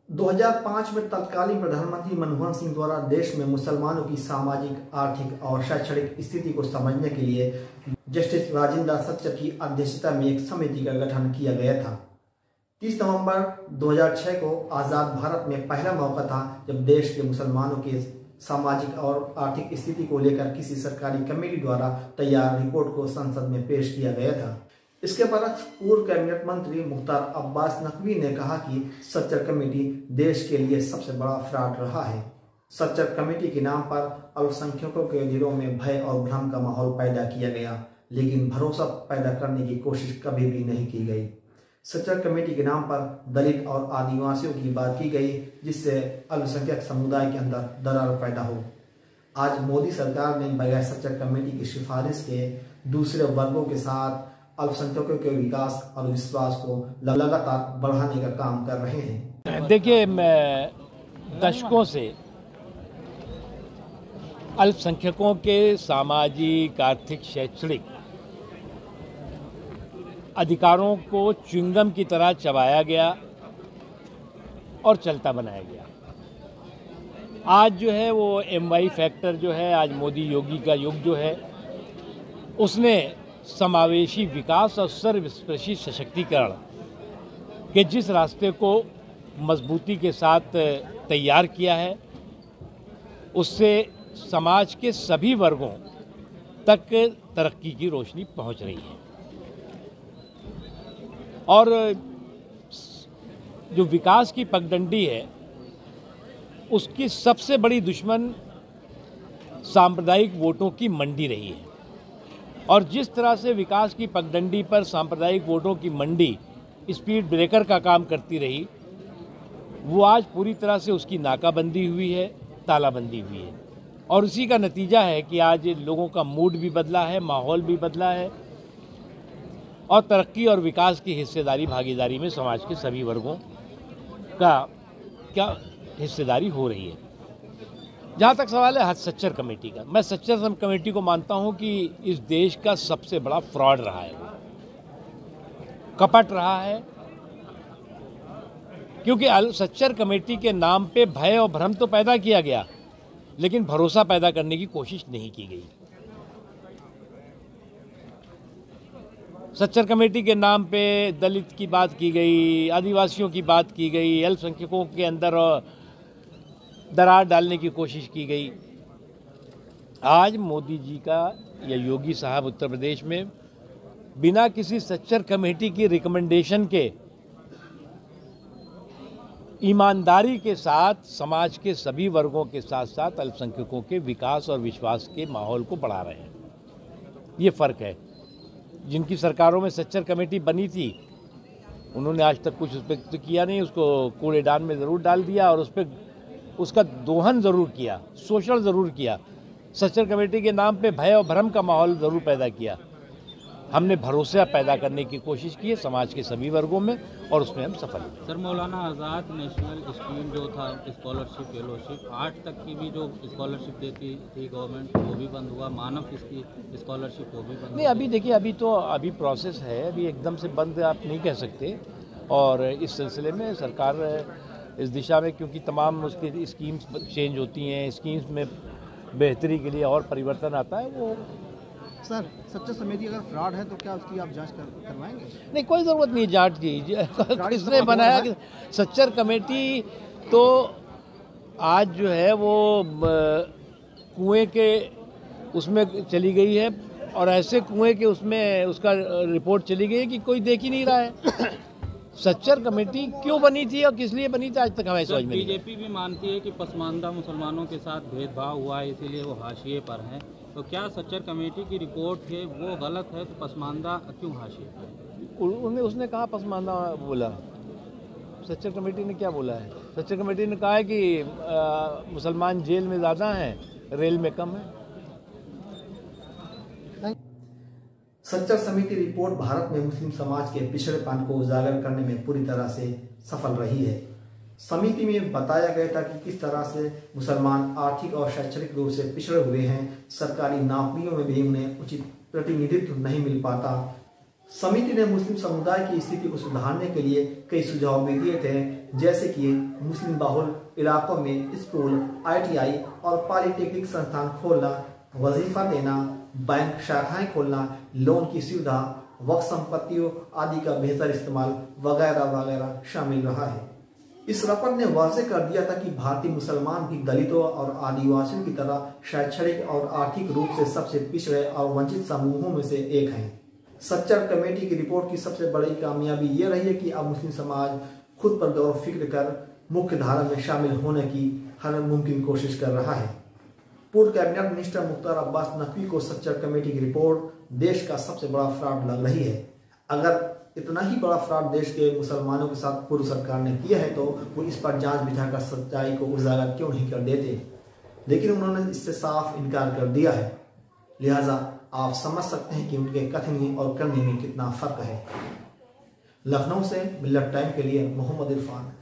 2005 में तत्कालीन प्रधानमंत्री मनमोहन सिंह द्वारा देश में मुसलमानों की सामाजिक, आर्थिक और शैक्षणिक स्थिति को समझने के लिए जस्टिस राजेंद्र सच्चर की अध्यक्षता में एक समिति का गठन किया गया था। 30 नवंबर 2006 को आज़ाद भारत में पहला मौका था जब देश के मुसलमानों के सामाजिक और आर्थिक स्थिति को लेकर किसी सरकारी कमेटी द्वारा तैयार रिपोर्ट को संसद में पेश किया गया था। इसके बरक्स पूर्व कैबिनेट मंत्री मुख्तार अब्बास नकवी ने कहा कि सच्चर कमेटी देश के लिए सबसे बड़ा फ्रॉड रहा है। सच्चर कमेटी के नाम पर अल्पसंख्यकों के दिलों में भय और भ्रम का माहौल पैदा किया गया, लेकिन भरोसा पैदा करने की कोशिश कभी भी नहीं की गई। सच्चर कमेटी के नाम पर दलित और आदिवासियों की बात की गई, जिससे अल्पसंख्यक समुदाय के अंदर दरार पैदा हो। आज मोदी सरकार ने बगैर सच्चर कमेटी की सिफारिश के दूसरे वर्गों के साथ अल्पसंख्यकों के विकास और विश्वास को लगातार बढ़ाने का काम कर रहे हैं। देखिए, दशकों से अल्पसंख्यकों के सामाजिक, आर्थिक, शैक्षणिक अधिकारों को च्युइंगम की तरह चबाया गया और चलता बनाया गया। आज जो है वो MY फैक्टर जो है, आज मोदी योगी का युग जो है, उसने समावेशी विकास और सर्वस्पर्शी सशक्तिकरण के जिस रास्ते को मजबूती के साथ तैयार किया है, उससे समाज के सभी वर्गों तक तरक्की की रोशनी पहुंच रही है। और जो विकास की पगडंडी है, उसकी सबसे बड़ी दुश्मन सांप्रदायिक वोटों की मंडी रही है। और जिस तरह से विकास की पगडंडी पर सांप्रदायिक वोटों की मंडी स्पीड ब्रेकर का काम करती रही, वो आज पूरी तरह से उसकी नाकाबंदी हुई है, तालाबंदी हुई है। और उसी का नतीजा है कि आज लोगों का मूड भी बदला है, माहौल भी बदला है और तरक्की और विकास की हिस्सेदारी, भागीदारी में समाज के सभी वर्गों का हिस्सेदारी हो रही है। जहाँ तक सवाल है सच्चर कमेटी का, मैं सच्चर कमेटी को मानता हूँ कि इस देश का सबसे बड़ा फ्रॉड रहा है, कपट रहा है। क्योंकि सच्चर कमेटी के नाम पे भय और भ्रम तो पैदा किया गया, लेकिन भरोसा पैदा करने की कोशिश नहीं की गई। सच्चर कमेटी के नाम पे दलित की बात की गई, आदिवासियों की बात की गई, अल्पसंख्यकों के अंदर दरार डालने की कोशिश की गई। आज मोदी जी का या योगी साहब उत्तर प्रदेश में बिना किसी सच्चर कमेटी की रिकमेंडेशन के ईमानदारी के साथ समाज के सभी वर्गों के साथ साथ अल्पसंख्यकों के विकास और विश्वास के माहौल को बढ़ा रहे हैं। ये फ़र्क है। जिनकी सरकारों में सच्चर कमेटी बनी थी, उन्होंने आज तक कुछ उस पर तो किया नहीं, उसको कूड़ेदान में ज़रूर डाल दिया और उस पर उसका दोहन ज़रूर किया, शोषण ज़रूर किया। सच्चर कमेटी के नाम पे भय और भ्रम का माहौल ज़रूर पैदा किया। हमने भरोसा पैदा करने की कोशिश की है समाज के सभी वर्गों में, और उसमें हम सफल हैं। सर, मौलाना आज़ाद नेशनल स्कीम जो था, स्कॉलरशिप, फेलोशिप, 8 तक की भी जो स्कॉलरशिप देती थी गवर्नमेंट, वो भी बंद हुआ। मानव की स्कॉलरशिप वो भी बंद नहीं, अभी देखिए, अभी प्रोसेस है, अभी एकदम से बंद आप नहीं कह सकते। और इस सिलसिले में सरकार इस दिशा में, क्योंकि तमाम उसकी स्कीम्स चेंज होती हैं, स्कीम्स में बेहतरी के लिए और परिवर्तन आता है। वो सर, सच्चर समिति अगर फ्रॉड है तो क्या उसकी आप जांच करवाएंगे? नहीं, कोई ज़रूरत नहीं जांच की। किसने बनाया सच्चर कमेटी? तो आज जो है वो कुएं के उसमें चली गई है, और ऐसे कुएं के उसमें उसका रिपोर्ट चली गई है कि कोई देख ही नहीं रहा है। सच्चर कमेटी क्यों बनी थी और किस लिए बनी थी, आज तक हमें समझ में नहीं। बीजेपी भी मानती है कि पसमानदा मुसलमानों के साथ भेदभाव हुआ है, इसीलिए वो हाशिए पर हैं। तो क्या सच्चर कमेटी की रिपोर्ट है वो गलत है? तो पसमानदा क्यों हाशिए पर? उसने कहा पसमानदा बोला? सच्चर कमेटी ने क्या बोला है? सच्चर कमेटी ने कहा है कि मुसलमान जेल में ज़्यादा हैं, रेल में कम है। सच्चर समिति रिपोर्ट भारत में मुस्लिम समाज के पिछड़ेपन को उजागर करने में पूरी तरह से सफल रही है। समिति में बताया गया था कि किस तरह से मुसलमान आर्थिक और शैक्षणिक रूप से पिछड़े हुए हैं, सरकारी नौकरियों में भी उन्हें उचित प्रतिनिधित्व नहीं मिल पाता। समिति ने मुस्लिम समुदाय की स्थिति को सुधारने के लिए कई सुझाव भी दिए थे, जैसे कि मुस्लिम बहुल इलाकों में स्कूल, ITI और पॉलिटेक्निक संस्थान खोलना, वजीफा देना, बैंक शाखाएं खोलना, लोन की सुविधा, वक्फ संपत्तियों आदि का बेहतर इस्तेमाल वगैरह वगैरह शामिल रहा है। इस रपट ने वाज़ेह कर दिया था कि भारतीय मुसलमान भी दलितों और आदिवासियों की तरह शैक्षणिक और आर्थिक रूप से सबसे पिछड़े और वंचित समूहों में से एक हैं। सच्चर कमेटी की रिपोर्ट की सबसे बड़ी कामयाबी ये रही है कि अब मुस्लिम समाज खुद पर गौर फिक्र कर मुख्य धारा में शामिल होने की हर मुमकिन कोशिश कर रहा है। पूर्व कैबिनेट मिनिस्टर मुख्तार अब्बास नकवी को सच्चर कमेटी की रिपोर्ट देश का सबसे बड़ा फ्रॉड लग रही है। अगर इतना ही बड़ा फ्रॉड देश के मुसलमानों के साथ पूर्व सरकार ने किया है तो वो इस पर जांच बिठाकर सच्चाई को उजागर क्यों नहीं कर देते, लेकिन उन्होंने इससे साफ इनकार कर दिया है। लिहाजा आप समझ सकते हैं कि उनके कथनी और करनी में कितना फर्क है। लखनऊ से मिल्लत टाइम के लिए मोहम्मद इरफान।